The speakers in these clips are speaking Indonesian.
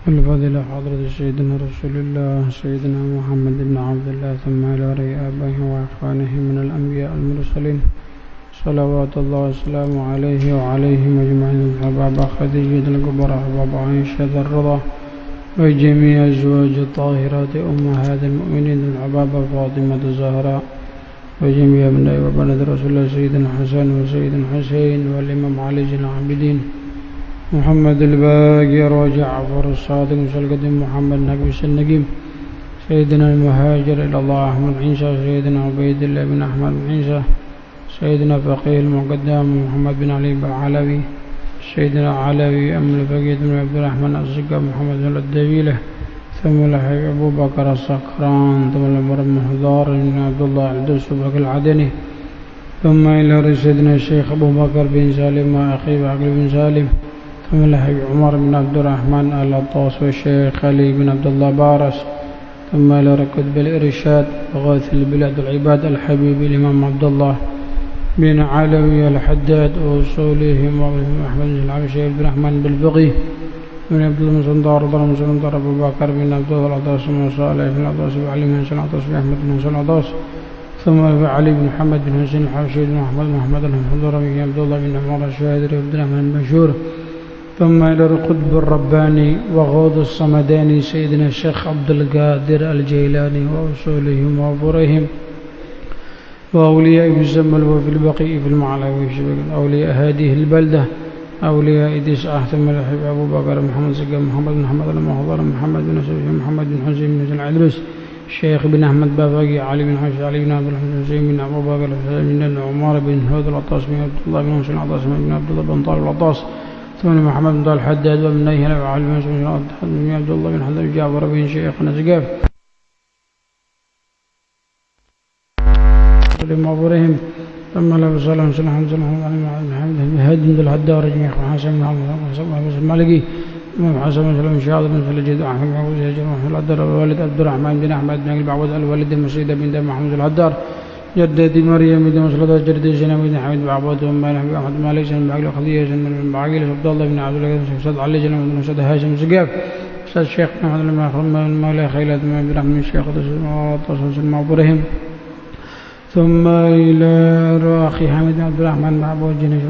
الفضيلة حضرة سيدنا رسول الله سيدنا محمد بن عبد الله ثم إلى آبائه وإخوانه من الأنبياء المرسلين صلوات الله وسلامه عليه وعليهم أجمعين الحبابة خديجة الكبرى حباب عائشة الرضا وجميع أزواج الطاهرات أمهات المؤمنين الحبابة فاطمة الزهراء وجميع أبناء وبنات رسول الله سيدنا حسن وسيدنا حسين والإمام علي زين العابدين محمد الباقر وجعفر الصادق وسلقة محمد نبي النجيم سيدنا المهاجر إلى الله أحمد عيسى سيدنا عبيد الله بن أحمد بن عيسى سيدنا فقيه المقدم محمد بن علي العلوي سيدنا علوي أم الفقيه بن عبد الرحمن الزكا محمد بن الدبيلة ثم الحبيب أبو بكر الصقران ثم المرم محضار بن عبد الله العدوس بكر العدني ثم إلى سيدنا الشيخ أبو بكر بن سالم وأخيه عقل بن سالم ثم الحبيب عمر بن عبد الرحمن العطاس والشيخ علي بن عبد الله بارس ثم إلى ركض بالإرشاد وغاث البلاد العباد الحبيب الإمام عبد الله بن علوي الحداد وأصولهم وأحمد بن العبشي بن الرحمن بالفقيه من عبد الله بن صندار أبو بكر بن عبد الله العطاس وصالح بن العطاس وعلي بن حسن العطاس وأحمد بن حسن العطاس ثم علي بن محمد بن حسين الحبشي بن محمد الحضرمي عبد الله بن عمر الشاهدري وعبد الرحمن المشهور ثم إلى القطب الرباني وغوث الصمداني سيدنا الشيخ عبد القادر الجيلاني وأصولهم وفرهم وأولياء يسمى وفي البقيء في المعلوي أولياء هذه البلدة أولياء دسعة ثم الحبيب أبو بكر محمد سقام محمد بن محمد المحضر محمد بن سعيد محمد بن حسين بن العدرس الشيخ بن أحمد بافقي علي بن حسين علي بن عبد الحميد حسين بن أبو بكر بن عمر بن هود العطاس بن عبد الله بن حسين العطاس بن عبد الله بن طالب العطاس ثم محمد بن طالب الحداد وابن نيهل وعلي بن عبد الله بن حداد جعفر بن شيخنا سقاف لمعبورهم ثم لا بصالح وسلم حمد الله هاد بن الحدار جميع حسن بن المالكي حسن بن سلم شاذ بن سلجد أحمد بن عبد الحدار الوالد عبد الرحمن بن أحمد بن البعوض الوالد المسيد بن محمد الحدار جدتي مريم بن مسلطة جدتي زينب بن حميد بن عبود ثم أحمد مالك بن بعقل خديجة بن بعقل عبد الله بن عبد الله بن سعد علي بن مسعود هاشم سقاف أستاذ الشيخ محمد بن مولى خيلات بن عبد الرحمن الشيخ وتصل معبورهم ثم إلى أخي حمد بن عبد الرحمن مع أبو الجنيش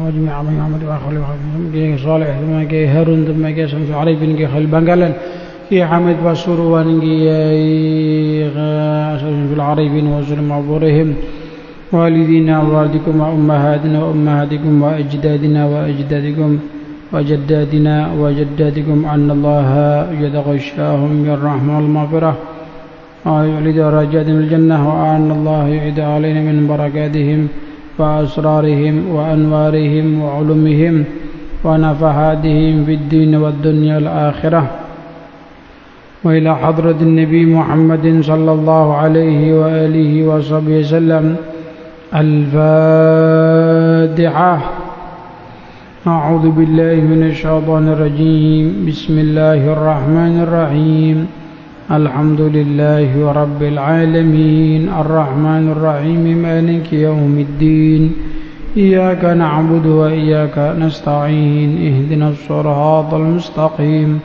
وجميع عمي محمد وأخوه ثم صالح ثم هارون ثم شمس علي بن خليل بنقلن كي حمد بصور ونجي في العريبين وسلم معبورهم والدينا ووالدكم وأمهاتنا وأمهاتكم وأجدادنا وأجدادكم وجدادنا وجدادكم أن الله يتغشاهم بالرحمة والمغفرة ويعلي درجاتهم الجنة وأن الله يعيد علينا من بركاتهم وأسرارهم وأنوارهم وعلومهم ونفحاتهم في الدين والدنيا والآخرة وإلى حضرة النبي محمد صلى الله عليه وآله وصحبه وسلم الفاتحة. أعوذ بالله من الشيطان الرجيم بسم الله الرحمن الرحيم الحمد لله رب العالمين الرحمن الرحيم مالك يوم الدين إياك نعبد وإياك نستعين اهدنا الصراط المستقيم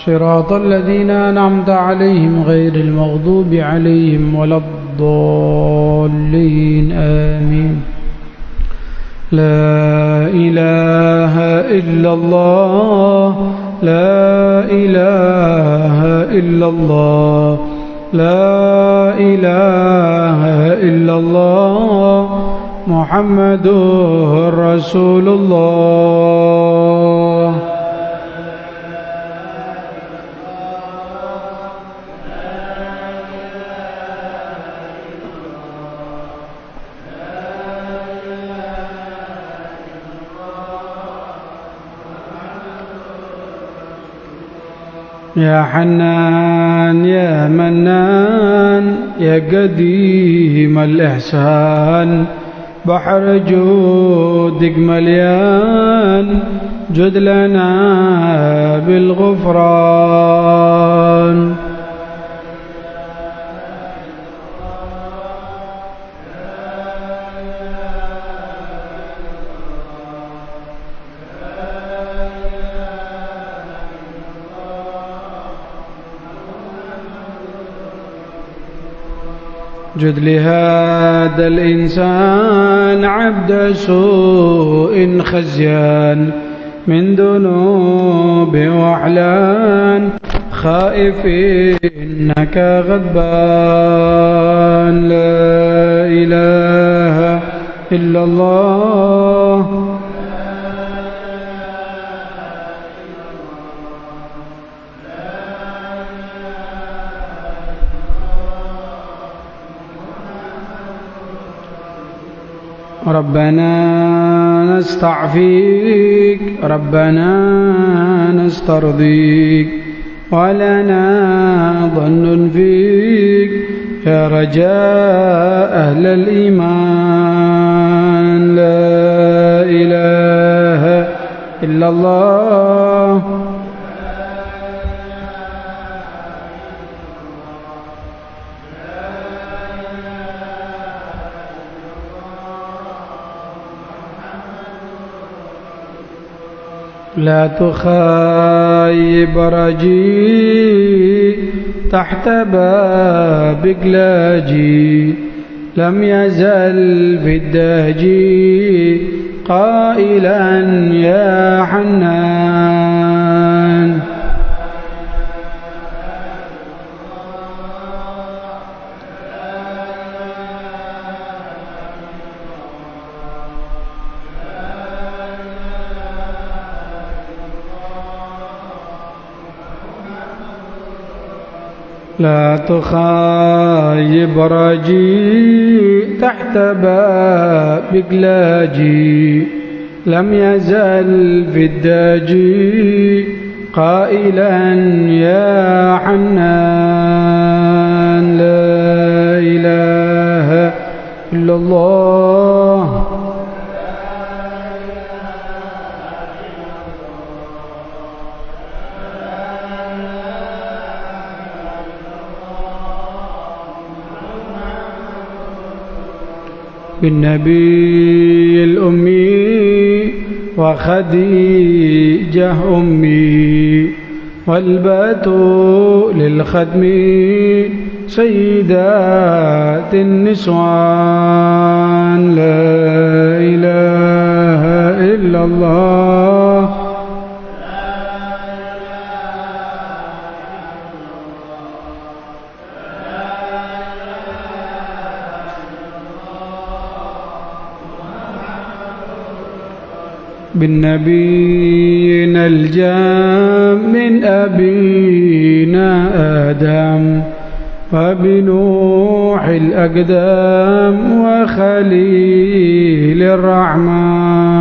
صراط الذين أنعمت عليهم غير المغضوب عليهم ولا الضالين آمين. لا إله إلا الله لا إله إلا الله لا إله إلا الله محمد رسول الله. يا حنان يا منان يا قديم الإحسان بحر جودك مليان جد لنا بالغفران. جد لهذا الإنسان عبد سوء خزيان من ذنوب وأحلام خائف إنك غضبان لا إله إلا الله ربنا نستعفيك ربنا نسترضيك ولنا ظن فيك يا رجاء أهل الإيمان لا إله إلا الله لا تخيب رجي تحت بابك لاجي لم يزل في الدهجي قائلا يا حنان لا تخيب رجي تحت بابك لاجي لم يزل في الداجي قائلا يا حنان لا إله إلا الله بالنبي الأمي وخديجة أمي والبتول الختم سيدات النسوان لا إله إلا الله بالنبينا الجام من أبينا آدم وبنوح الأقدام وخليل الرحمن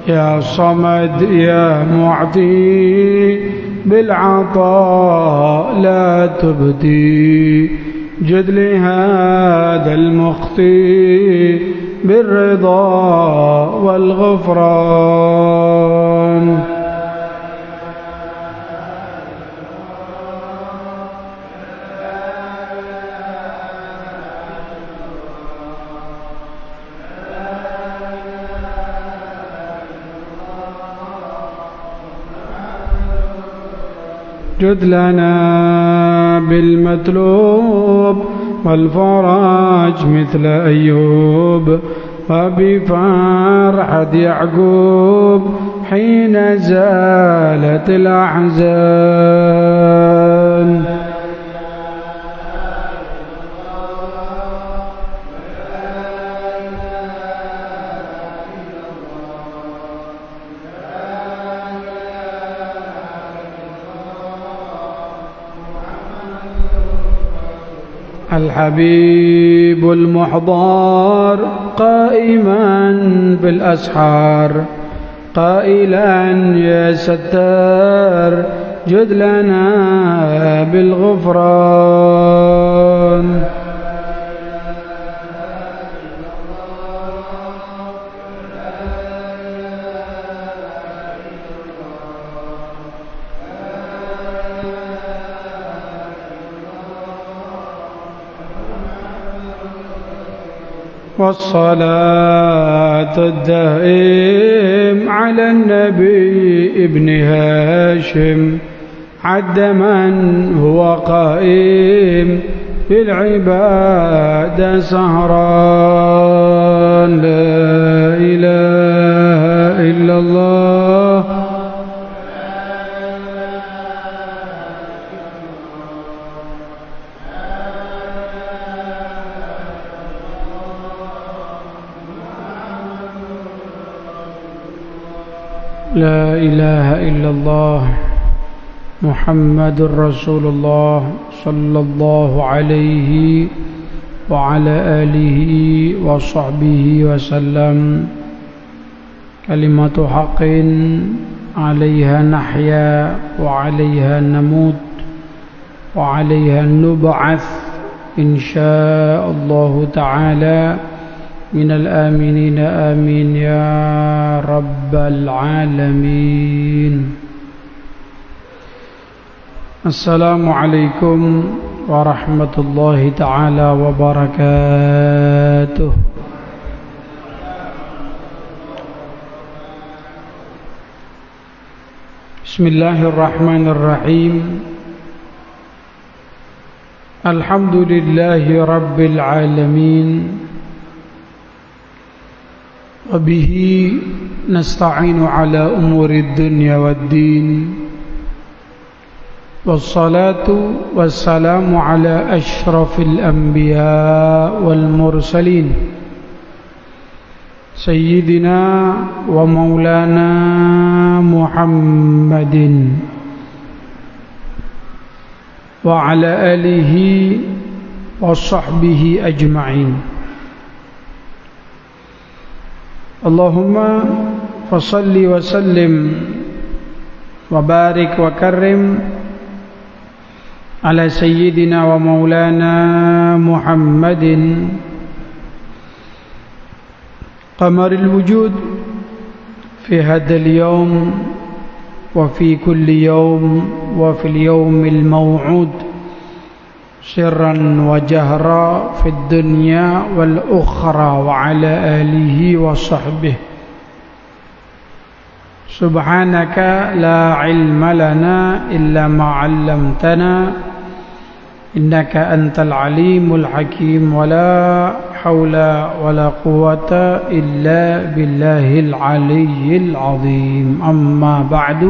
يا صمد يا معطي بالعطاء لا تبدي جد لهذا المخطي بالرضا والغفران جد لنا بالمطلوب والفرج مثل أيوب وبفرحة يعقوب حين زالت الأحزان الحبيب المحضار قائما بالأسحار قائلا يا ستار جد لنا بالغفران والصلاة الدائم على النبي ابن هاشم عد من هو قائم بالعبادة سهران لا إله إلا الله لا إله إلا الله محمد رسول الله صلى الله عليه وعلى آله وصحبه وسلم كلمة حق عليها نحيا وعليها نموت وعليها نبعث إن شاء الله تعالى من الآمنين آمين يا رب العالمين. السلام عليكم ورحمة الله تعالى وبركاته. بسم الله الرحمن الرحيم. الحمد لله رب العالمين وبه نستعين على أمور الدنيا والدين والصلاة والسلام على أشرف الأنبياء والمرسلين سيدنا ومولانا محمد وعلى آله وصحبه أجمعين. اللهم فصل وسلم وبارك وكرم على سيدنا ومولانا محمد قمر الوجود في هذا اليوم وفي كل يوم وفي اليوم الموعود سرا وجهرا في الدنيا والأخرى وعلى آله وصحبه. سبحانك لا علم لنا إلا ما علمتنا إنك أنت العليم الحكيم ولا حول ولا قوة إلا بالله العلي العظيم. أما بعد.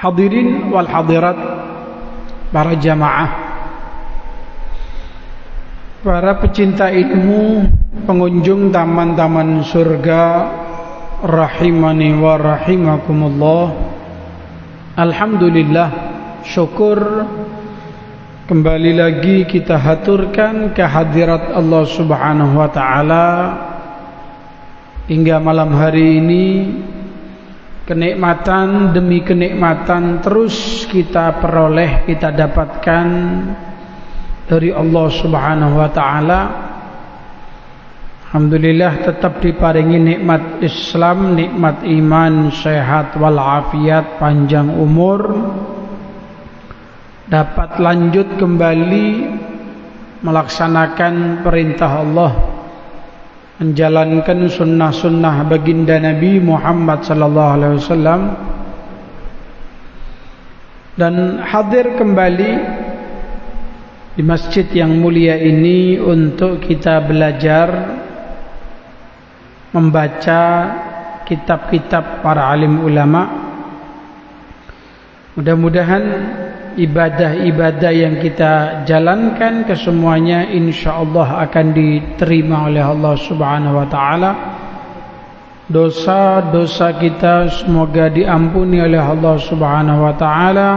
Hadirin wal hadirat, para jamaah, para pecinta ilmu, pengunjung taman-taman surga, rahimani wa rahimakumullah. Alhamdulillah, syukur kembali lagi kita haturkan kehadirat Allah Subhanahu wa taala hingga malam hari ini. Kenikmatan demi kenikmatan terus kita peroleh, kita dapatkan dari Allah Subhanahu wa taala. Alhamdulillah tetap diparingi nikmat Islam, nikmat iman, sehat walafiat, panjang umur. Dapat lanjut kembali melaksanakan perintah Allah, menjalankan sunnah-sunnah baginda Nabi Muhammad sallallahu alaihi wasallam, dan hadir kembali di masjid yang mulia ini untuk kita belajar membaca kitab-kitab para alim ulama. Mudah-mudahan ibadah-ibadah yang kita jalankan kesemuanya insyaallah akan diterima oleh Allah Subhanahu wa taala. Dosa-dosa kita semoga diampuni oleh Allah Subhanahu wa taala.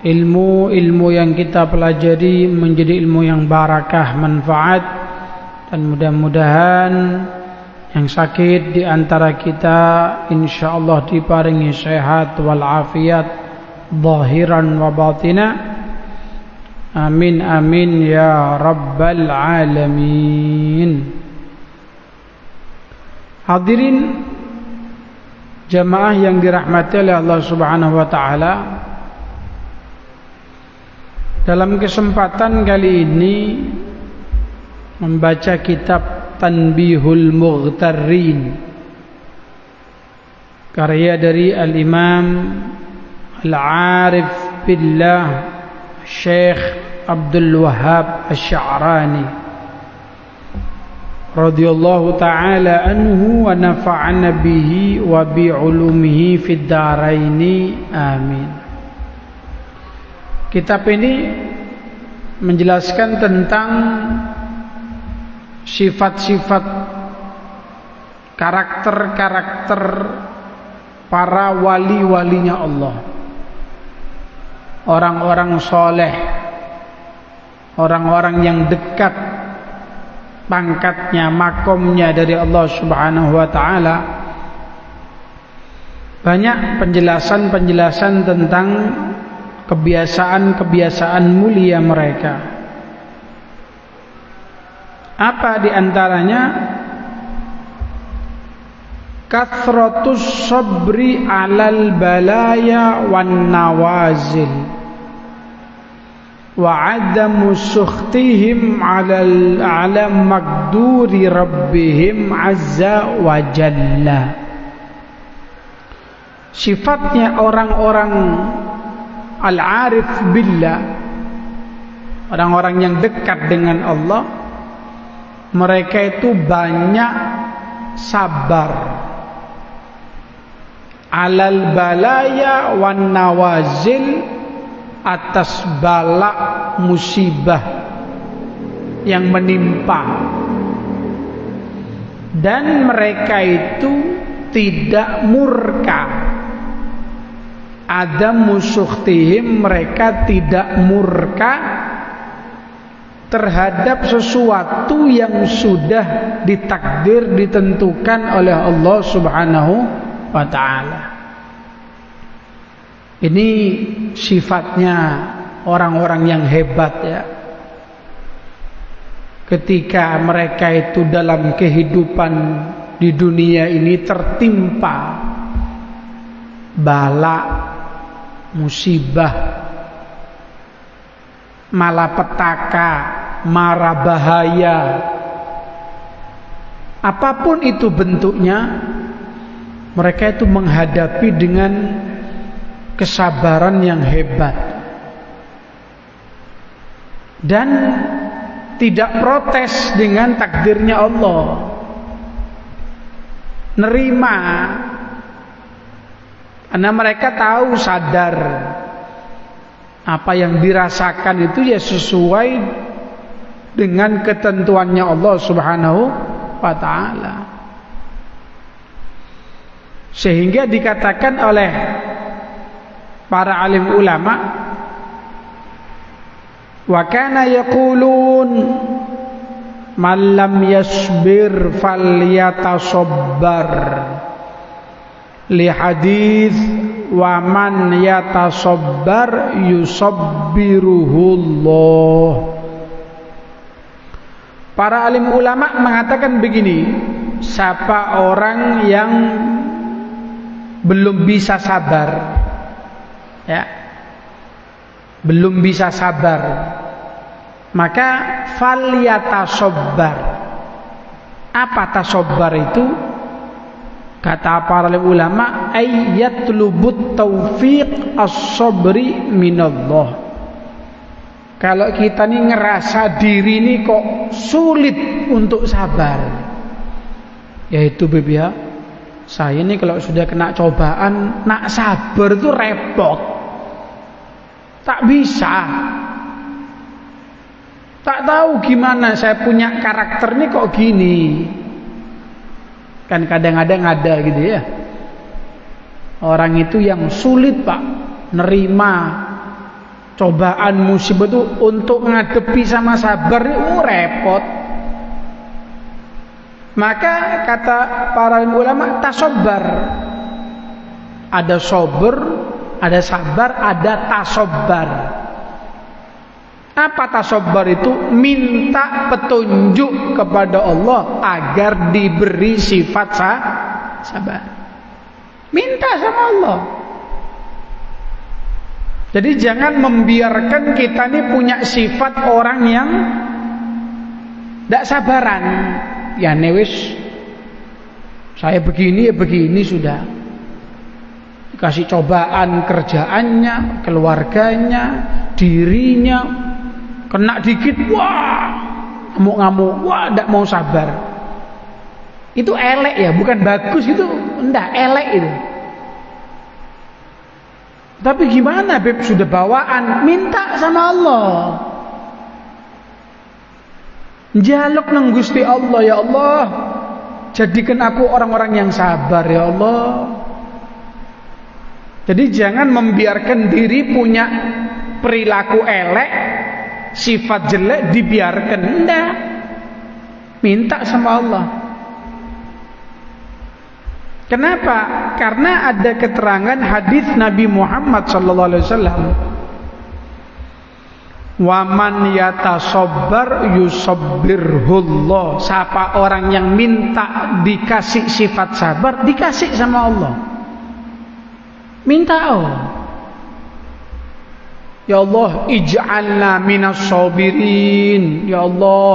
Ilmu-ilmu yang kita pelajari menjadi ilmu yang barakah, manfaat, dan mudah-mudahan yang sakit di antara kita insyaallah diparingi sehat wal afiat zahiran wa batina. Amin amin ya rabbal alamin. Hadirin jamaah yang dirahmati oleh Allah Subhanahu wa taala, Dalam kesempatan kali ini membaca kitab Tanbihul Mughtarrin, karya dari Al-Imam Al-Arif Billah Syekh Abdul Wahhab Asy-Sya'rani radhiyallahu ta'ala anhu wa nafa'ana bihi wa bi'ulumihi fid dharaini amin. Kitab ini menjelaskan tentang sifat-sifat karakter-karakter para wali-walinya Allah, orang-orang soleh, orang-orang yang dekat pangkatnya, makomnya dari Allah Subhanahu wa ta'ala. Banyak penjelasan-penjelasan tentang kebiasaan-kebiasaan mulia mereka. Apa diantaranya? Kathratus sabri alal balaya wan nawazil wa adamu sukhtihim ala maqduri rabbihim azza wa jalla. Sifatnya orang-orang al-arif billah, orang-orang yang dekat dengan Allah, mereka itu banyak sabar alal balaya wan nawazil, atas bala musibah yang menimpa, dan mereka itu tidak murka. Ada musukhtihim, mereka tidak murka terhadap sesuatu yang sudah ditakdir, ditentukan oleh Allah Subhanahu wa ta'ala. Ini sifatnya orang-orang yang hebat, ya. Ketika mereka itu dalam kehidupan di dunia ini tertimpa bala, musibah, malapetaka, mara bahaya, apapun itu bentuknya, mereka itu menghadapi dengan kesabaran yang hebat dan tidak protes dengan takdirnya Allah, nerima, karena mereka tahu, sadar apa yang dirasakan itu ya sesuai dengan ketentuannya Allah Subhanahu wa ta'ala. Sehingga dikatakan oleh para alim ulama, wa kana yaqulun man lam yasbir falyatasobbar, li hadis wa man yatasobbar yusabbiruhullah. Para alim ulama mengatakan begini, siapa orang yang belum bisa sabar, ya, belum bisa sabar, maka falyatasobbar. Apa tasobbar itu? Kata para ulama, ayyatlubut taufiq as-sabri minallah. Kalau kita nih ngerasa diri ini kok sulit untuk sabar, yaitu ya, saya ini kalau sudah kena cobaan, nak sabar itu repot, tak bisa, tak tahu gimana, saya punya karakter ini kok gini. Kan kadang-kadang ada gitu ya, orang itu yang sulit pak nerima cobaan musibah itu, untuk ngadepi sama sabar itu repot. Maka kata para ulama, tasobbar, ada sober, ada sabar, ada tasobbar. Apa tasobbar itu? Minta petunjuk kepada Allah agar diberi sifat sabar. Minta sama Allah. Jadi jangan membiarkan kita ini punya sifat orang yang tidak sabaran. Ya newis, saya begini ya begini sudah. Dikasih cobaan kerjaannya, keluarganya, dirinya, kena dikit, wah, ngamuk-ngamuk, wah, tidak mau sabar. Itu elek ya, bukan bagus itu, enggak, elek itu. Tapi gimana Beb, sudah bawaan, minta sama Allah. Njaluk nang Gusti Allah, ya Allah, jadikan aku orang-orang yang sabar ya Allah. Jadi jangan membiarkan diri punya perilaku elek, sifat jelek dibiarkan, enggak. Minta sama Allah. Kenapa? Karena ada keterangan hadis Nabi Muhammad sallallahu alaihi wasallam. Wa man yatasabbar yusabbirhullah. Siapa orang yang minta dikasih sifat sabar, dikasih sama Allah. Minta Allah. Ya Allah, ij'alna minas sabirin. Ya Allah,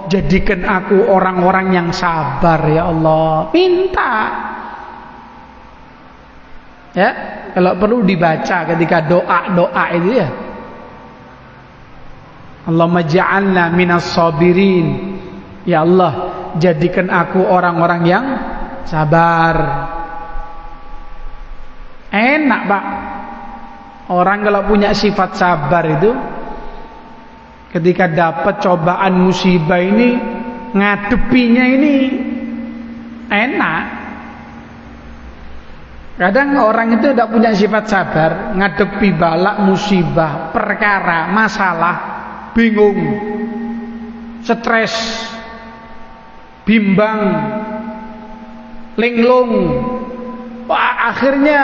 jadikan aku orang-orang yang sabar ya Allah. Minta. Ya, kalau perlu dibaca ketika doa-doa itu ya. Allahumma ja'alna minas sabirin. Ya Allah, jadikan aku orang-orang yang sabar. Enak Pak. Orang kalau punya sifat sabar itu, ketika dapat cobaan musibah ini, ngadepinya ini enak. Kadang orang itu tidak punya sifat sabar, ngadepi balak, musibah, perkara, masalah, bingung, stres, bimbang, linglung. Wah, akhirnya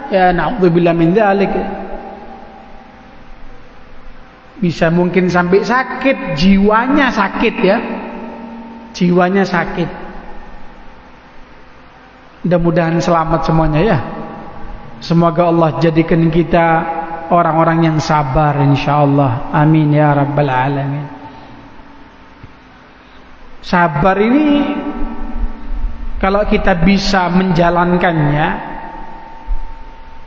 ya na'udzubillah min dzalik. Bisa mungkin sampai sakit, jiwanya sakit ya. Jiwanya sakit. Mudah-mudahan selamat semuanya ya. Semoga Allah jadikan kita orang-orang yang sabar insyaallah. Amin ya rabbal alamin. Sabar ini kalau kita bisa menjalankannya,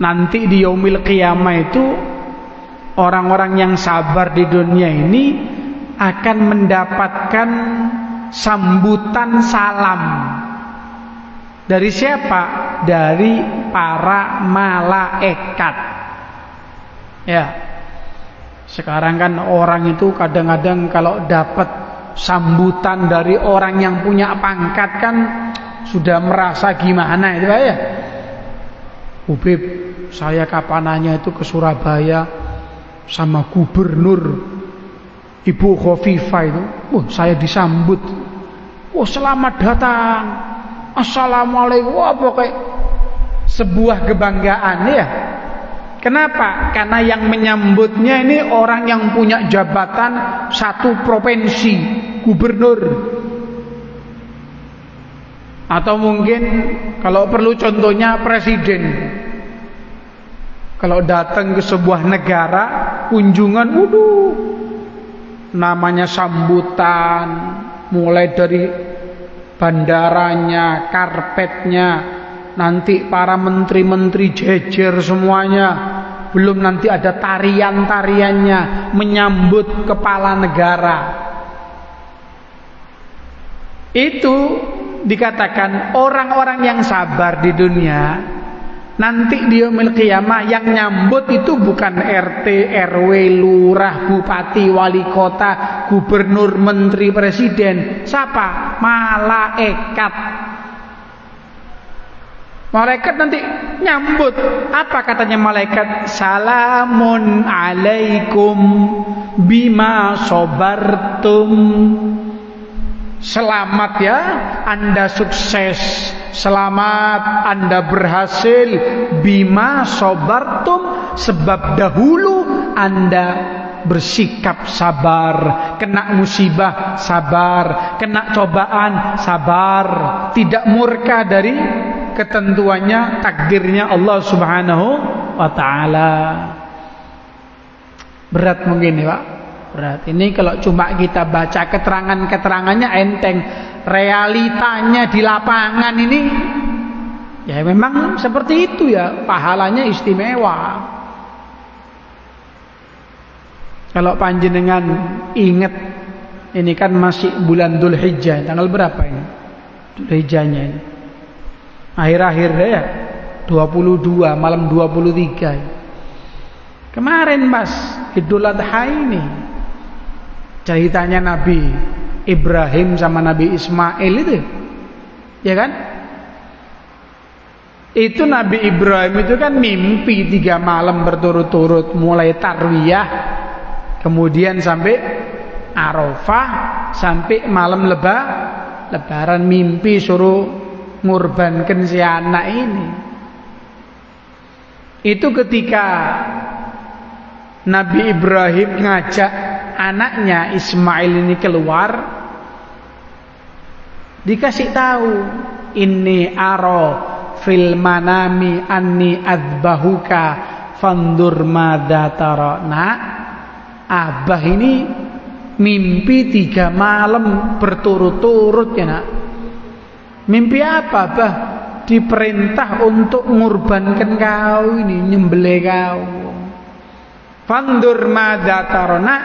nanti di yaumil qiyamah itu orang-orang yang sabar di dunia ini akan mendapatkan sambutan salam. Dari siapa? Dari para malaikat. Ya. Sekarang kan orang itu kadang-kadang kalau dapat sambutan dari orang yang punya pangkat kan sudah merasa gimana itu Pak ya. Ubib, saya kapananya itu ke Surabaya sama gubernur Ibu Khofifah itu. Saya disambut. Selamat datang. Assalamualaikum. Wah, pokoknya sebuah kebanggaan ya. Kenapa? Karena yang menyambutnya ini orang yang punya jabatan satu provinsi, gubernur. Atau mungkin kalau perlu contohnya presiden. Kalau datang ke sebuah negara kunjungan, namanya sambutan, mulai dari bandaranya, karpetnya, nanti para menteri-menteri jejer semuanya, belum nanti ada tarian-tariannya menyambut kepala negara. Itu dikatakan orang-orang yang sabar di dunia, nanti di yaumil qiyamah yang nyambut itu bukan RT, RW, lurah, bupati, wali kota, gubernur, menteri, presiden. Siapa? Malaikat. Malaikat nanti nyambut. Apa katanya malaikat? Salamun alaikum bima sobartum. Selamat ya, Anda sukses. Selamat, Anda berhasil. Bima sobartum, sebab dahulu Anda bersikap sabar. Kena musibah, sabar. Kena cobaan, sabar. Tidak murka dari ketentuannya, takdirnya Allah subhanahu wa ta'ala. Berat mungkin ya Pak. Berat. Ini kalau cuma kita baca keterangannya enteng, realitanya di lapangan ini ya memang seperti itu ya, pahalanya istimewa. Kalau panjenengan ingat, ini kan masih bulan Dzulhijjah, tanggal berapa ini? Dzulhijjahnya ini. Akhir-akhir ya, 22 malam 23. Kemarin Mas, Idul Adha ini ceritanya Nabi Ibrahim sama Nabi Ismail itu, ya kan? Itu Nabi Ibrahim itu kan mimpi 3 malam berturut-turut, mulai tarwiyah, kemudian sampai Arafah, sampai malam lebaran, mimpi suruh ngurbankan si anak ini. Itu ketika Nabi Ibrahim ngajak anaknya Ismail ini keluar, dikasih tahu, inni aro fil manami anni adzbahuka fandur madza tara. Nah, abah ini mimpi 3 malam berturut-turut ya nak. Mimpi apa Abah? Diperintah untuk mengorbankan kau ini, nyembelih kau. Fandur madza tarona,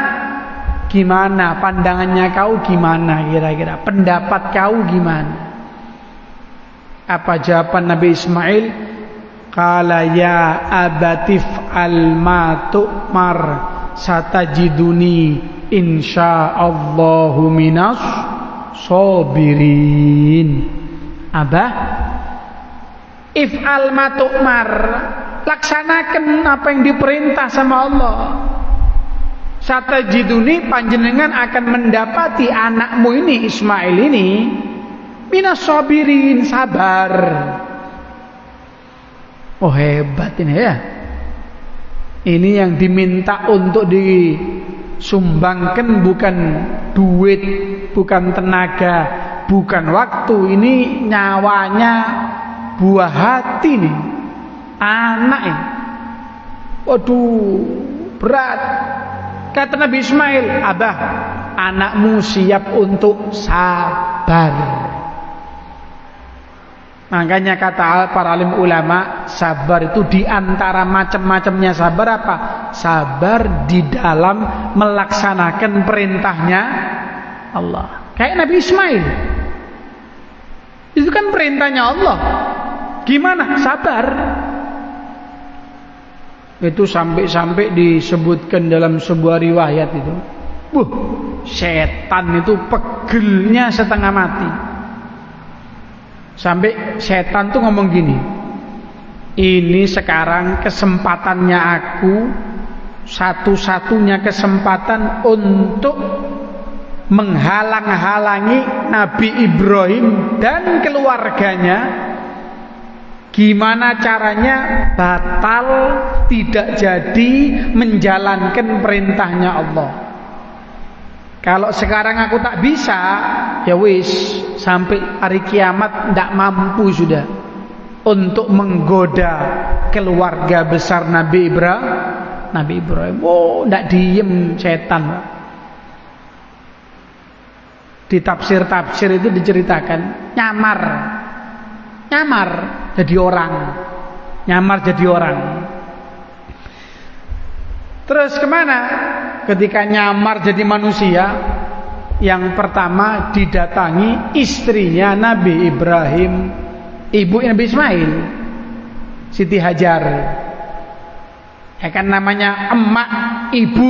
gimana pandangannya kau, gimana kira-kira pendapat kau gimana? Apa jawaban Nabi Ismail? Qala ya abatif al ma tu'mar satajiduni insyaallahu minas sabirin. Abah, if'al ma tu'mar, laksanakan apa yang diperintah sama Allah. Satajiduni, panjenengan akan mendapati anakmu ini Ismail ini minas sabirin, sabar. Oh hebat ini ya. Ini yang diminta untuk disumbangkan bukan duit, bukan tenaga, bukan waktu. Ini nyawanya, buah hati nih, anak ini. Waduh, berat. Kata Nabi Ismail, Abah, anakmu siap untuk sabar. Makanya kata para alim ulama, sabar itu diantara macam-macamnya sabar apa? Sabar di dalam melaksanakan perintahnya Allah. Kayak Nabi Ismail, itu kan perintahnya Allah. Gimana? Sabar. Itu sampai-sampai disebutkan dalam sebuah riwayat itu, setan itu pegelnya setengah mati. Sampai setan tuh ngomong gini, ini sekarang kesempatannya aku, satu-satunya kesempatan untuk menghalang-halangi Nabi Ibrahim dan keluarganya. Gimana caranya batal, tidak jadi menjalankan perintahnya Allah. Kalau sekarang aku tak bisa, ya wis, sampai hari kiamat ndak mampu sudah untuk menggoda keluarga besar Nabi Ibrahim. Oh, ndak diem setan. Di tafsir-tafsir itu diceritakan nyamar jadi orang. Terus kemana? Ketika nyamar jadi manusia, yang pertama didatangi istrinya Nabi Ibrahim, ibu Nabi Ismail, Siti Hajar. Ya kan namanya emak, ibu.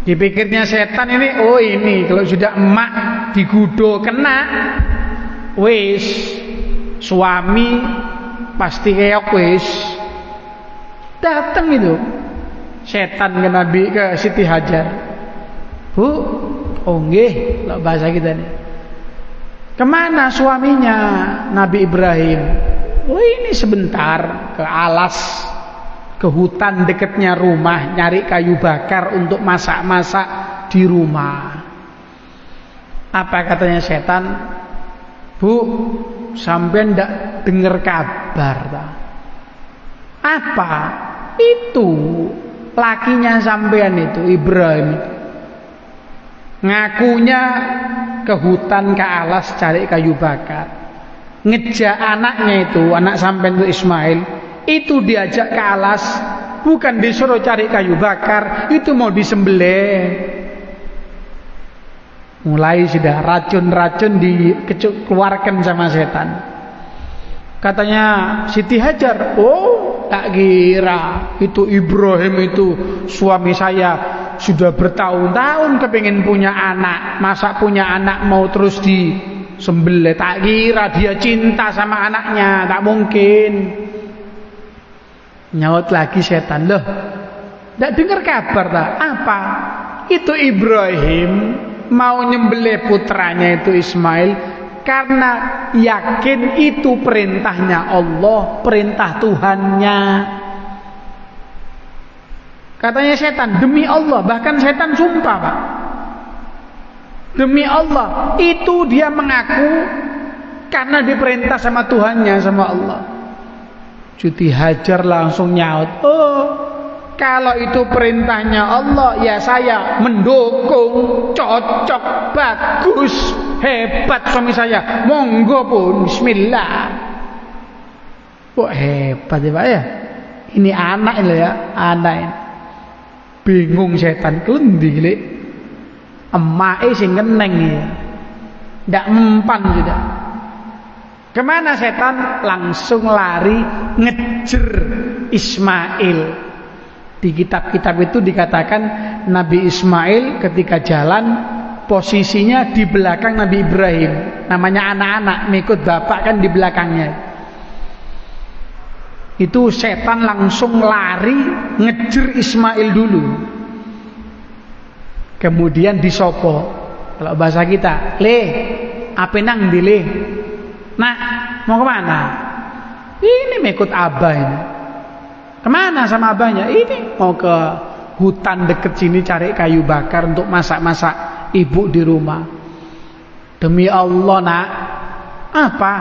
Dipikirnya setan ini, oh ini kalau sudah emak digudo kena, wis suami pasti keok wis. Datang itu setan ke Siti Hajar. Bu, oh nggih, kalau bahasa kita nih. Kemana suaminya Nabi Ibrahim? Oh ini sebentar ke alas, ke hutan dekatnya rumah, nyari kayu bakar untuk masak-masak di rumah. Apa katanya setan? Bu, sampai ndak dengar kabar tak? Apa? Itu lakinya sampean itu Ibrahim ngakunya ke hutan ke alas cari kayu bakar, ngejak anaknya itu, anak sampean itu Ismail itu diajak ke alas, bukan disuruh cari kayu bakar, itu mau disembelih. Mulai sudah racun-racun dikeluarkan sama setan. Katanya Siti Hajar, oh tak kira itu Ibrahim itu suami saya sudah bertahun-tahun kepingin punya anak, masa punya anak mau terus disembelih? Tak kira dia cinta sama anaknya, tak mungkin. Nyaut lagi setan, loh tak dengar kabar tak? Apa? Itu Ibrahim mau nyembelih putranya itu Ismail karena yakin itu perintahnya Allah, perintah Tuhannya. Katanya setan, demi Allah, bahkan setan sumpah Pak, demi Allah itu dia mengaku karena diperintah sama Tuhannya, sama Allah. Siti Hajar langsung nyaut, oh kalau itu perintahnya Allah ya saya mendukung, cocok, bagus, hebat suami saya, monggo pun, bismillah. Wah hebat ya Pak ya, ini anak ini ya, anak ini. Bingung setan, kendi gile emak sing ngeneng ya, ndak mempan sudah. Kemana setan? Langsung lari ngejer Ismail. Di kitab-kitab itu dikatakan Nabi Ismail ketika jalan posisinya di belakang Nabi Ibrahim. Namanya anak-anak mengikut bapak kan di belakangnya. Itu setan langsung lari ngejer Ismail dulu. Kemudian disopo. Kalau bahasa kita, le, apa nang di le? Nah, mau kemana? Ini mengikut abah ini. Kemana sama abahnya? Ini mau ke hutan deket sini cari kayu bakar untuk masak-masak ibu di rumah. Demi Allah nak, apa?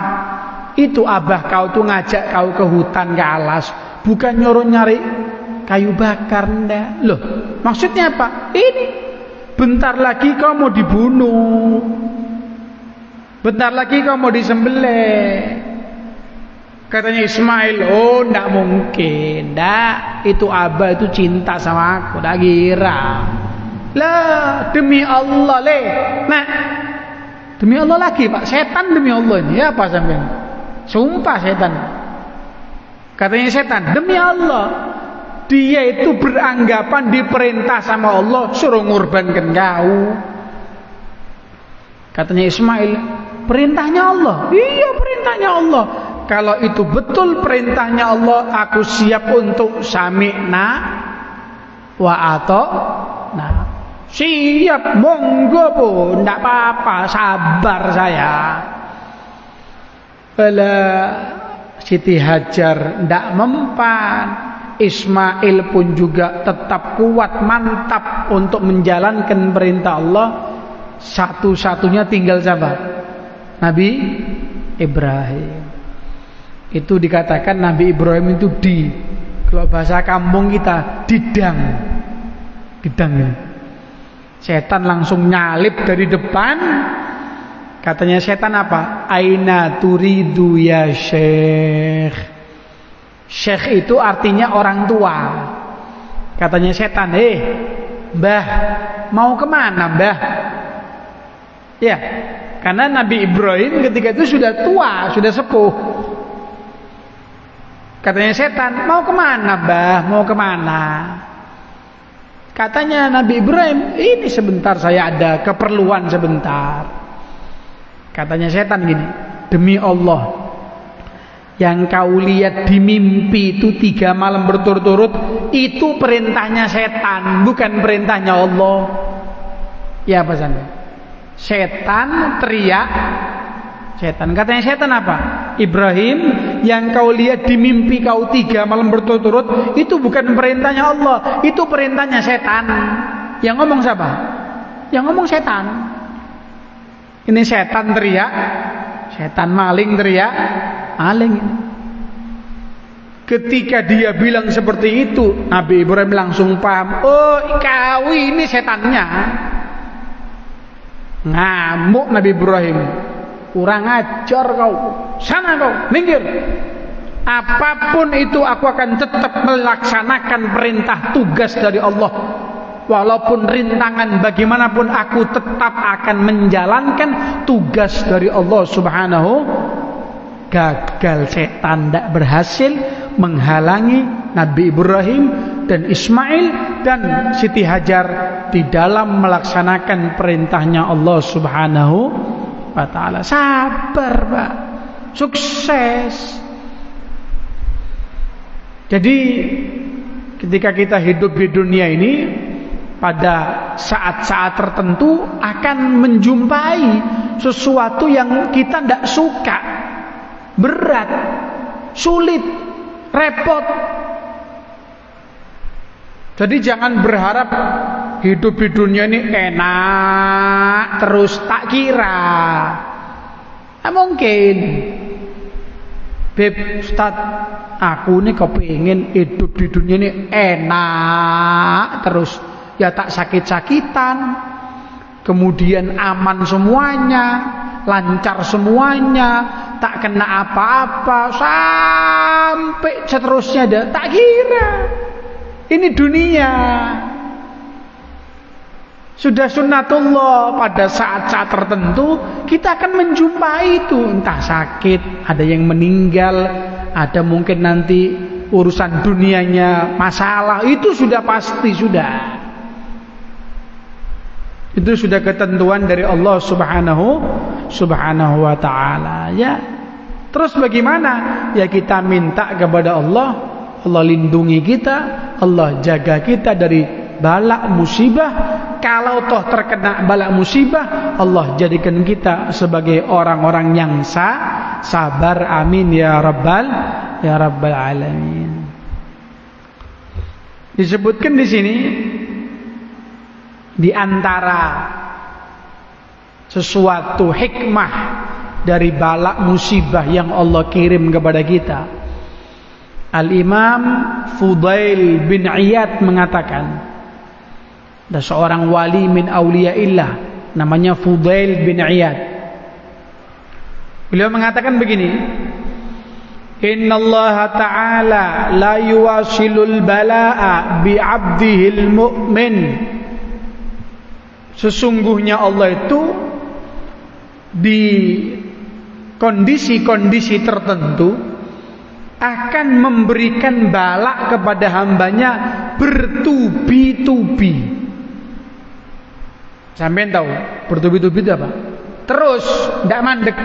Itu abah kau tuh ngajak kau ke hutan ke alas, bukan nyuruh nyari kayu bakar ndak. Loh, maksudnya apa? Ini bentar lagi kau mau dibunuh. Bentar lagi kau mau disembelih. Katanya Ismail, oh ndak mungkin, ndak, itu abah itu cinta sama aku, tak kira. Lah demi Allah le, nah demi Allah lagi Pak, setan demi Allah ini, ya apa sampean? Sumpah setan. Katanya setan, demi Allah, dia itu beranggapan diperintah sama Allah suruh ngorbankan kau. Katanya Ismail, perintahnya Allah. Iya perintahnya Allah. Kalau itu betul perintahnya Allah, aku siap untuk sami'na wa ata'na. Siap, monggo pun, tidak apa-apa, sabar saya. Bala Siti Hajar tidak mempan. Ismail pun juga tetap kuat, mantap untuk menjalankan perintah Allah. Satu-satunya tinggal siapa? Nabi Ibrahim. Itu dikatakan Nabi Ibrahim itu kalau bahasa kampung kita didang ya. Setan langsung nyalip dari depan. Katanya setan apa? Aina turidu ya syekh. Syekh itu artinya orang tua. Katanya setan, mbah, mau kemana mbah? Ya, karena Nabi Ibrahim ketika itu sudah tua, sudah sepuh. Katanya setan, mau kemana mbah? Mau kemana? Katanya Nabi Ibrahim, ini sebentar saya ada keperluan sebentar. Katanya setan gini, demi Allah, yang kau lihat di mimpi itu 3 malam berturut-turut, itu perintahnya setan, bukan perintahnya Allah. Ya apa sampai? Setan teriak. Setan, katanya setan apa? Ibrahim, yang kau lihat di mimpi kau 3 malam berturut-turut, itu bukan perintahnya Allah, itu perintahnya setan. Yang ngomong siapa? Yang ngomong setan. Ini setan teriak, setan maling teriak, maling. Ketika dia bilang seperti itu, Nabi Ibrahim langsung paham, oh kau ini setannya. Ngamuk Nabi Ibrahim, kurang ajar kau, sana kau, minggir. Apapun itu aku akan tetap melaksanakan perintah tugas dari Allah. Walaupun rintangan bagaimanapun aku tetap akan menjalankan tugas dari Allah Subhanahu. Gagal, setan tidak berhasil menghalangi Nabi Ibrahim dan Ismail dan Siti Hajar di dalam melaksanakan perintahnya Allah Subhanahu wa ta'ala. Sabar Pak, sukses. Jadi ketika kita hidup di dunia ini, pada saat-saat tertentu akan menjumpai sesuatu yang kita tidak suka, berat, sulit, repot. Jadi jangan berharap hidup di dunia ini enak terus, tak kira. Mungkin Beb, Ustaz, aku ini kepingin hidup di dunia ini enak terus, ya tak sakit-sakitan, kemudian aman semuanya, lancar semuanya, tak kena apa-apa, sampai seterusnya dah. Tak kira ini dunia. Sudah sunnatullah, pada saat-saat tertentu kita akan menjumpai itu, entah sakit, ada yang meninggal, ada mungkin nanti urusan dunianya masalah, itu sudah pasti, itu sudah ketentuan dari Allah Subhanahu wa ta'ala. Ya, terus bagaimana? Ya kita minta kepada Allah, Allah lindungi kita, Allah jaga kita dari bala musibah. Kalau toh terkena bala musibah, Allah jadikan kita sebagai orang-orang yang sabar. Amin ya rabbal alamin. Disebutkan di sini, di antara sesuatu hikmah dari bala musibah yang Allah kirim kepada kita, Al-Imam Fudail bin Iyad mengatakan, ada seorang wali min auliyaillah namanya Fudail bin Iyad. Beliau mengatakan begini, Innallaha ta'ala la yuwasilul bala'a bi'abdihil mu'min. Sesungguhnya Allah itu di kondisi-kondisi tertentu akan memberikan bala kepada hambanya bertubi-tubi. Sampai tahu bertubi-tubi itu apa? Terus tidak mandek.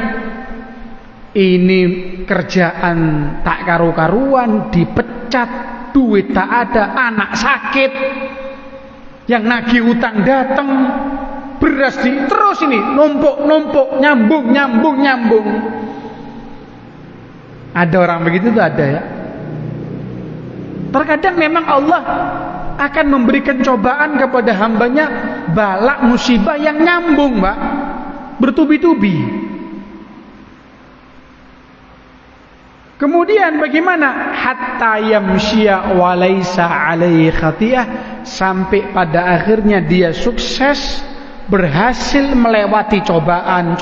Ini kerjaan tak karu-karuan, dipecat, duit tak ada, anak sakit, yang nagih utang datang, beras terus ini numpuk, nyambung. Ada orang begitu tuh, ada ya. Terkadang memang Allah akan memberikan cobaan kepada hambanya, bala musibah yang nyambung, Mbak, bertubi-tubi. Kemudian bagaimana? Hatta yamshiya wa laisa alaihi khati'ah, sampai pada akhirnya dia sukses, berhasil melewati cobaan,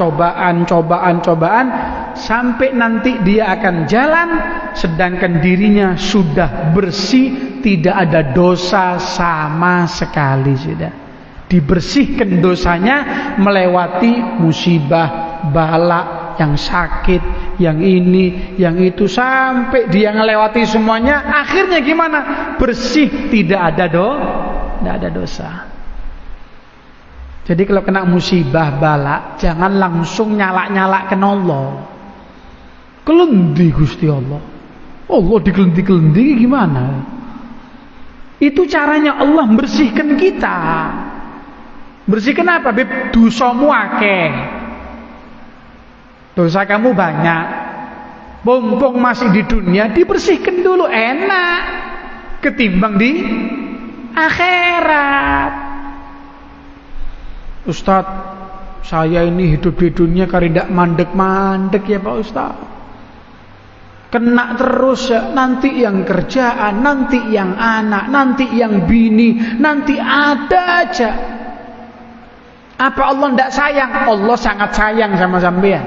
sampai nanti dia akan jalan sedangkan dirinya sudah bersih, tidak ada dosa sama sekali, sudah dibersihkan dosanya melewati musibah, bala, yang sakit, yang ini, yang itu, sampai dia melewati semuanya, akhirnya gimana? Bersih, tidak ada dosa. Jadi kalau kena musibah, bala, jangan langsung nyala-nyala ke Allah. Kelendi Gusti Allah. Allah dikelendi-kelendi gimana? Itu caranya Allah membersihkan kita. Bersihkan apa? Beb, dosamu akeh. Dosa kamu banyak. Mumpung masih di dunia, dibersihkan dulu, enak. Ketimbang di akhirat. Ustaz, saya ini hidup di dunia karena tidak mandek-mandek ya Pak Ustaz. Kena terus ya, nanti yang kerjaan, nanti yang anak, nanti yang bini, nanti ada aja. Apa Allah tidak sayang? Allah sangat sayang sama sampean.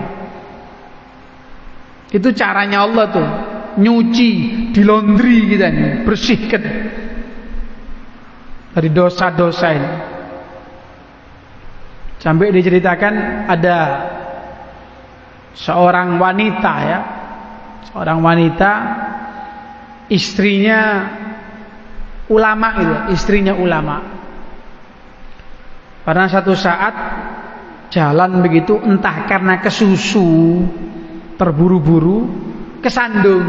Itu caranya Allah tuh, nyuci, di laundry kita nih, bersihkan dari dosa-dosa ini. Sampai diceritakan ada seorang wanita ya, seorang wanita, istrinya ulama itu, istrinya ulama. Pada satu saat jalan begitu, entah karena kesusu, terburu-buru, kesandung,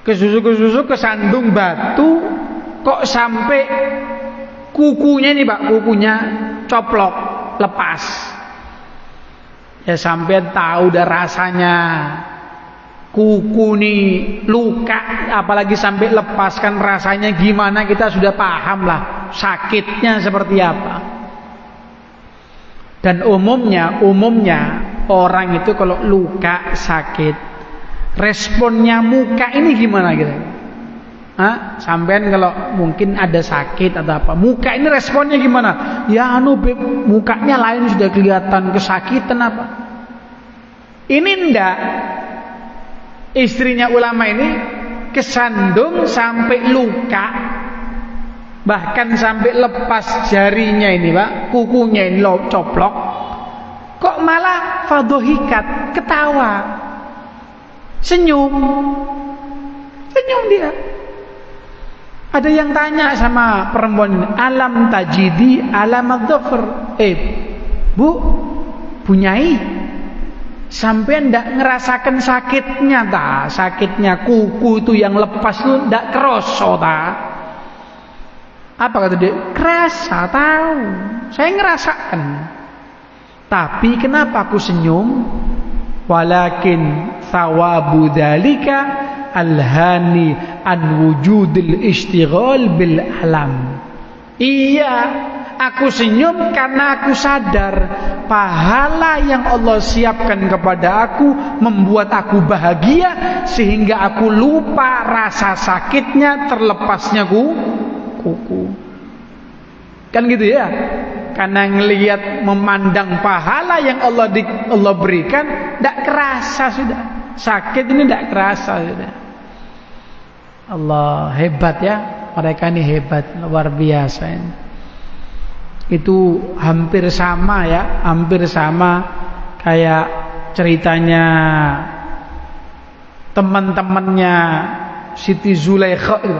kesusu kesandung batu, kok sampai kukunya nih Pak, kukunya coplok, lepas. Ya sampai tahu dah rasanya kuku nih luka, apalagi sampai lepaskan, rasanya gimana kita sudah paham lah sakitnya seperti apa. Dan umumnya orang itu kalau luka sakit, responnya muka ini gimana gitu? Sampean kalau mungkin ada sakit atau apa, muka ini responnya gimana? Ya mukanya lain sudah kelihatan kesakitan apa? Ini ndak. Istrinya ulama ini kesandung sampai luka, bahkan sampai lepas jarinya ini Pak, kukunya ini coplok. Kok malah fadohikat, ketawa, senyum dia. Ada yang tanya sama perempuan ini, alam tajidi alamat dhafar. Bu Nyai, sampai ndak ngerasakan sakitnya ta? Sakitnya kuku itu yang lepas itu ndak kerasa ta? Apa kata dia? Kerasa, tahu. Saya ngerasakan. Tapi kenapa aku senyum? Walakin thawabu dzalika alhani an wujudil istighal bil alam. Iya, aku senyum karena aku sadar pahala yang Allah siapkan kepada aku membuat aku bahagia, sehingga aku lupa rasa sakitnya terlepasnya kuku. Kan gitu ya? Karena ngelihat, memandang pahala yang Allah berikan, tidak kerasa sudah. Sakit ini tidak kerasa sudah. Allah hebat ya. Mereka ini hebat, luar biasa ini. Itu hampir sama ya, hampir sama kayak ceritanya teman-temannya Siti Zulaikha itu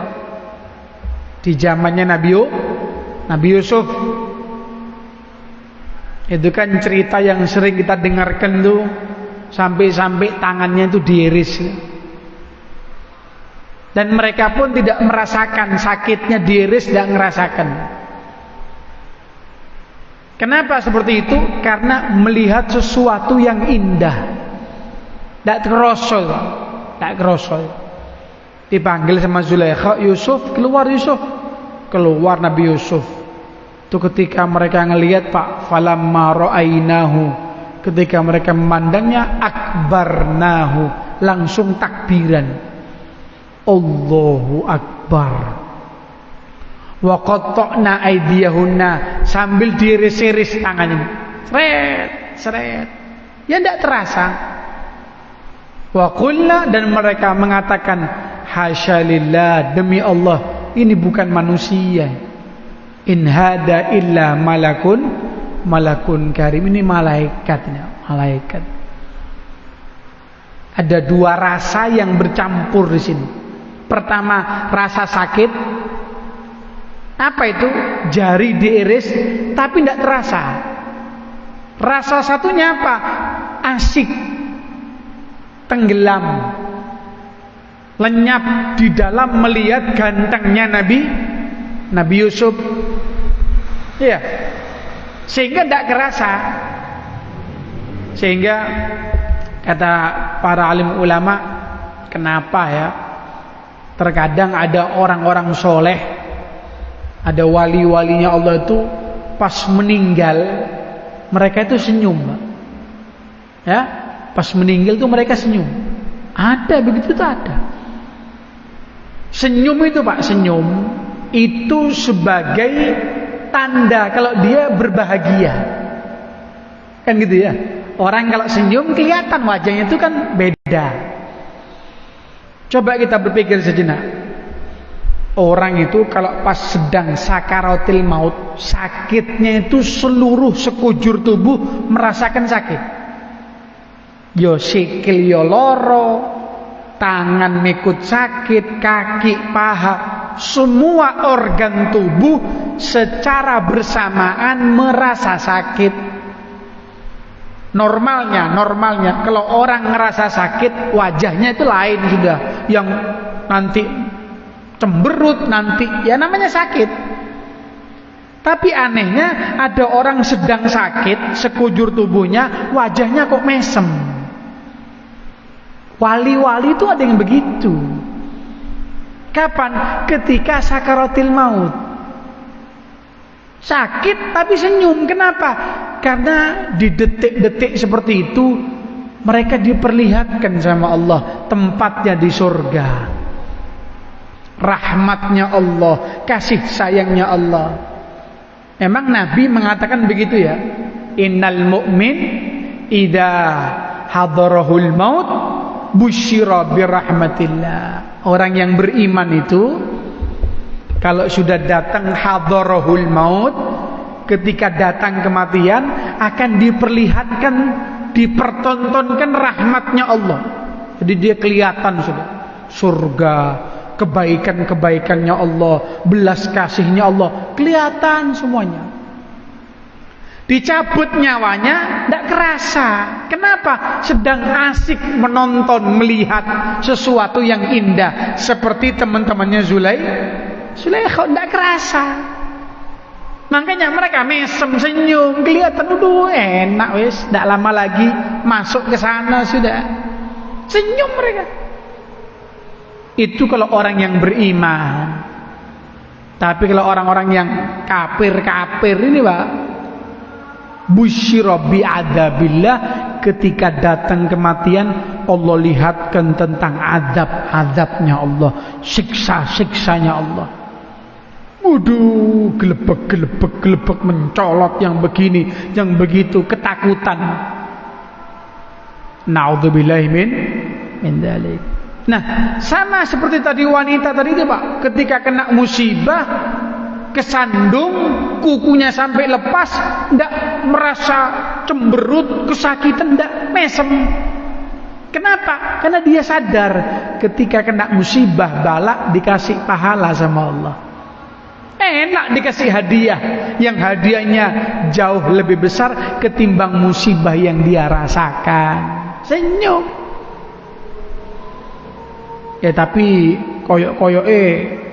di zamannya Nabi Yusuf. Itu kan cerita yang sering kita dengarkan tuh, sampai tangannya itu diiris. Dan mereka pun tidak merasakan sakitnya diiris, tidak merasakan. Kenapa seperti itu? Karena melihat sesuatu yang indah. Tidak kerasa. Dipanggil sama Zulaikha, Yusuf, keluar Yusuf. Keluar Nabi Yusuf. Itu ketika mereka ngelihat Pak, falamma ra'ainahu, ketika mereka memandangnya, akbarnahu, langsung takbiran. Allahu Akbar. Wa qatta'na aydiyahunna, sambil diiris-iris tangannya. Seret. Ya tidak terasa. Wa qulna, dan mereka mengatakan, hasyalillah, demi Allah, ini bukan manusia. In hada illa malakun karim. Ini malaikat. Ada dua rasa yang bercampur di sini. Pertama, rasa sakit. Apa itu? Jari diiris tapi tidak terasa. Rasa satunya apa? Asik, tenggelam, lenyap di dalam melihat gantengnya Nabi Yusuf. Iya. Sehingga tidak kerasa. Sehingga kata para alim ulama, kenapa ya? Terkadang ada orang-orang soleh, ada wali-walinya Allah itu pas meninggal, mereka itu senyum, ya, Pas meninggal tuh mereka senyum. Ada begitu tuh ada. Senyum itu Pak, senyum itu sebagai tanda kalau dia berbahagia. Kan gitu ya. Orang kalau senyum kelihatan wajahnya itu kan beda. Coba kita berpikir sejenak. Orang itu kalau pas sedang sakaratil maut, sakitnya itu seluruh sekujur tubuh merasakan sakit. Yo sikil yo loro, tangan mikut sakit, kaki, paha, semua organ tubuh secara bersamaan merasa sakit. Normalnya kalau orang ngerasa sakit, wajahnya itu lain sudah. Yang nanti cemberut, nanti ya namanya sakit. Tapi anehnya ada orang sedang sakit sekujur tubuhnya, wajahnya kok mesem. Wali-wali itu ada yang begitu. Kapan? Ketika sakaratil maut. Sakit tapi senyum. Kenapa? Karena di detik-detik seperti itu mereka diperlihatkan sama Allah tempatnya di surga. Rahmatnya Allah, kasih sayangnya Allah. Emang Nabi mengatakan begitu ya. Innal mu'min idza hadarahul maut busyira birahmatillah. Orang yang beriman itu kalau sudah datang hadarahul maut, ketika datang kematian akan diperlihatkan, dipertontonkan rahmatnya Allah. Jadi dia kelihatan sudah surga, kebaikan-kebaikannya Allah, belas kasihnya Allah, kelihatan semuanya. Dicabut nyawanya tidak kerasa. Kenapa? Sedang asik menonton, melihat sesuatu yang indah seperti teman-temannya Zulaikha, tidak kerasa. Makanya mereka mesem senyum, kelihatan enak wes, tidak lama lagi masuk ke sana sudah. Senyum mereka. Itu kalau orang yang beriman. Tapi kalau orang-orang yang kafir ini Pak, busyira bi'adzabillah, ketika datang kematian Allah lihatkan tentang azabnya Allah, siksa-siksanya Allah. Waduh, gelebek mencolot yang begini, yang begitu, ketakutan. Na'udzubillahi min dzalik. Nah, sama seperti tadi wanita tadi itu Pak, ketika kena musibah, kesandung, kukunya sampai lepas, tidak merasa cemberut, kesakitan, tidak mesem. Kenapa? Karena dia sadar ketika kena musibah bala dikasih pahala sama Allah. Enak dikasih hadiah, yang hadiahnya jauh lebih besar ketimbang musibah yang dia rasakan. Senyum. Ya tapi koyok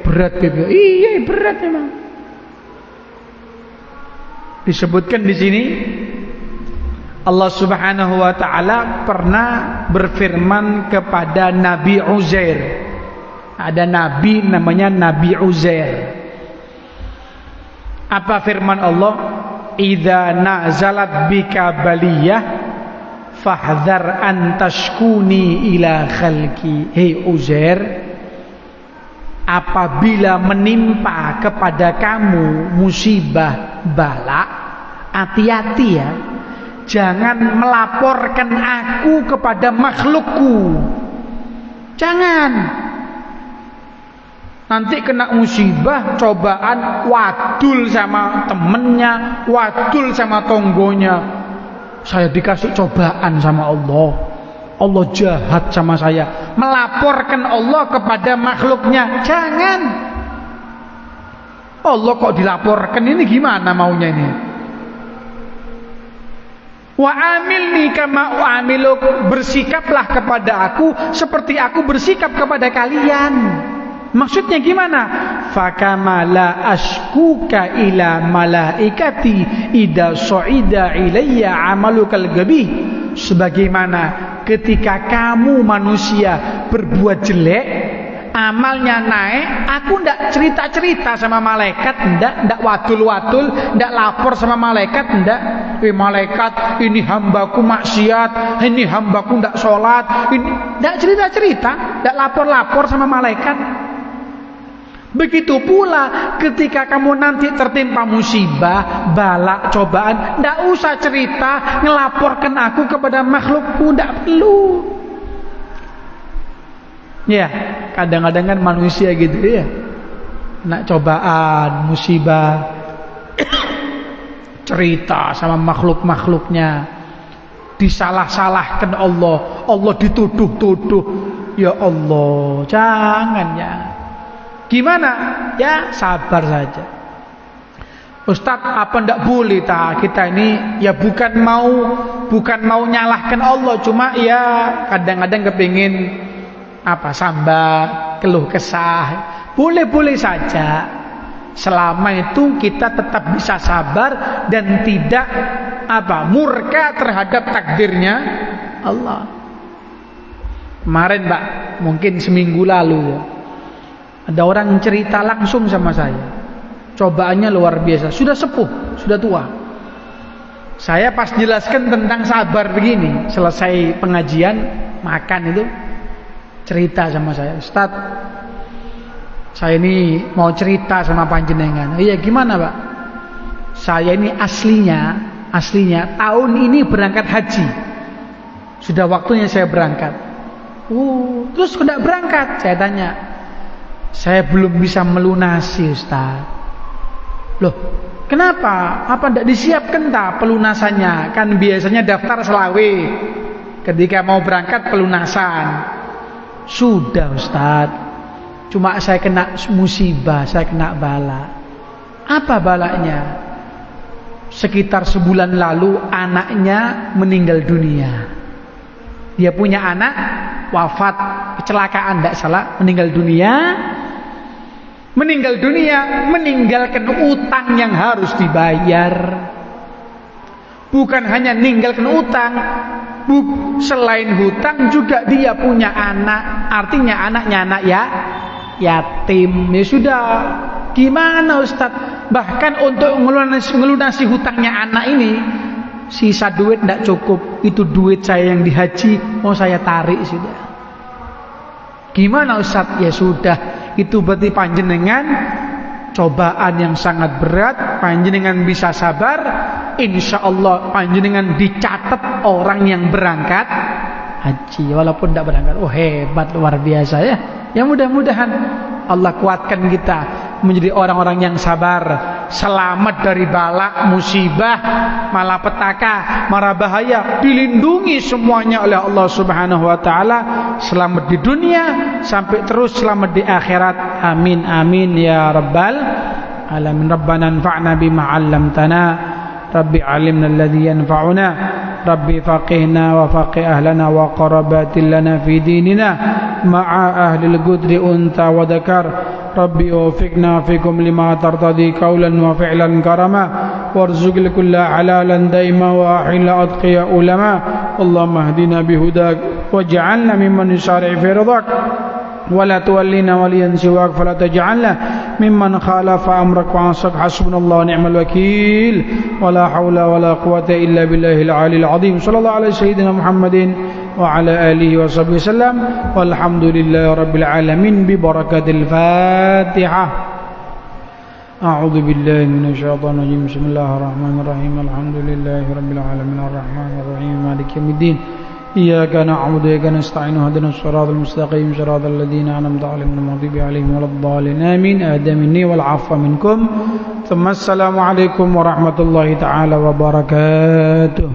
berat gitu. Iya berat memang. Disebutkan di sini Allah Subhanahu wa taala pernah berfirman kepada Nabi Uzair. Ada nabi namanya Nabi Uzair. Apa firman Allah? Idza nazalat bika baliyah fahdhar an tashkuni ila khalqi. Hei Uzair, apabila menimpa kepada kamu musibah bala, hati-hati ya, jangan melaporkan aku kepada makhlukku. Jangan. Nanti kena musibah, cobaan, wadul sama temennya, wadul sama tonggonya. Saya dikasih cobaan sama Allah, Allah jahat sama saya. Melaporkan Allah kepada makhluknya, jangan. Allah kok dilaporkan, ini gimana maunya ini? Wa amilni kama uamiluk, bersikaplah kepada aku seperti aku bersikap kepada kalian. Maksudnya gimana? Fakama la ashkuka ila malaikati idza su'ida ilayya amalukal gabih. Sebagaimana ketika kamu manusia berbuat jelek, amalnya naik, aku ndak cerita-cerita sama malaikat, ndak wadul-wadul, ndak lapor sama malaikat, ndak. Malaikat, ini hambaku maksiat, ini hambaku ndak sholat, ini ndak cerita-cerita, ndak lapor-lapor sama malaikat. Begitu pula ketika kamu nanti tertimpa musibah, bala, cobaan, ndak usah cerita ngelaporkan aku kepada makhlukku, ndak perlu. Ya, kadang-kadang kan manusia gitu ya. Nak cobaan, musibah, cerita sama makhluk-makhluknya, disalah-salahkan Allah, Allah dituduh-tuduh. Ya Allah, jangan ya. Gimana? Ya sabar saja. Ustadz, apa ndak boleh kita ini ya bukan mau nyalahkan Allah, cuma ya kadang-kadang kepingin sambat, keluh kesah. Boleh-boleh saja. Selama itu kita tetap bisa sabar dan tidak murka terhadap takdirnya Allah. Kemarin Pak, mungkin seminggu lalu ya, ada orang cerita langsung sama saya. Cobaannya luar biasa, sudah sepuh, sudah tua. Saya pas jelaskan tentang sabar begini, selesai pengajian makan itu, cerita sama saya, Ustaz, saya ini mau cerita sama panjenengan. Iya, gimana Pak? Saya ini aslinya tahun ini berangkat haji. Sudah waktunya saya berangkat. Terus kok enggak berangkat? Saya tanya. Saya belum bisa melunasi, Ustaz. Loh, kenapa? Apa enggak disiapkan pelunasannya? Kan biasanya daftar selawe. Ketika mau berangkat pelunasan. Sudah, Ustaz. Cuma saya kena musibah, saya kena bala. Apa balanya? Sekitar sebulan lalu anaknya meninggal dunia. Dia punya anak wafat, kecelakaan tidak salah, meninggal dunia, meninggalkan utang yang harus dibayar. Bukan hanya meninggalkan utang, selain hutang juga dia punya anak, artinya anaknya anak yatim. Ya sudah, gimana Ustaz? Bahkan untuk melunasi hutangnya anak ini, sisa duit tidak cukup. Itu duit saya yang di haji mau saya tarik sudah. Gimana Ustaz? Ya sudah, itu berarti panjenengan cobaan yang sangat berat, panjenengan bisa sabar, insya Allah panjenengan dicatat orang yang berangkat haji walaupun tidak berangkat. Oh hebat, luar biasa ya. Ya mudah-mudahan Allah kuatkan kita menjadi orang-orang yang sabar, selamat dari bala, musibah, malapetaka, mara bahaya, dilindungi semuanya oleh Allah Subhanahu wa taala, selamat di dunia sampai terus selamat di akhirat. Amin amin ya rabbal alamin. Rabbana anfa'na bima 'allamtana, rabbi 'allimna alladhi yanfa'una, rabbi faqihna wa faqih ahlana wa qarabatin lana fi dinina ma'a ahli al-qudri unta wa dakar. ربي وفقنا فيكم لما ترتضي قولا وفعلا كرما وارزق الكل حلالا دائما وأحل أتقياء علما. اللهم اهدنا بهداك واجعلنا ممن يسارع في رضاك ولا تولنا وليا سواك فلا تجعلنا ممن خالف أمرك وعصاك. حسبنا الله ونعم الوكيل ولا حول ولا قوة إلا بالله العلي العظيم. صلى الله على سيدنا محمد وعلى آله وصحبه وسلم والحمد لله رب العالمين ببركة الفاتحة. أعوذ بالله من الشيطان الرجيم. بسم الله الرحمن الرحيم. الحمد لله رب العالمين الرحمن الرحيم مالك يوم الدين. إياك نعبد وإياك نستعين اهدنا الصراط المستقيم صراط الذين أنعمت عليهم غير المغضوب عليهم ولا الضالين آمين. آدم مني والعفو منكم. ثم السلام عليكم ورحمة الله تعالى وبركاته.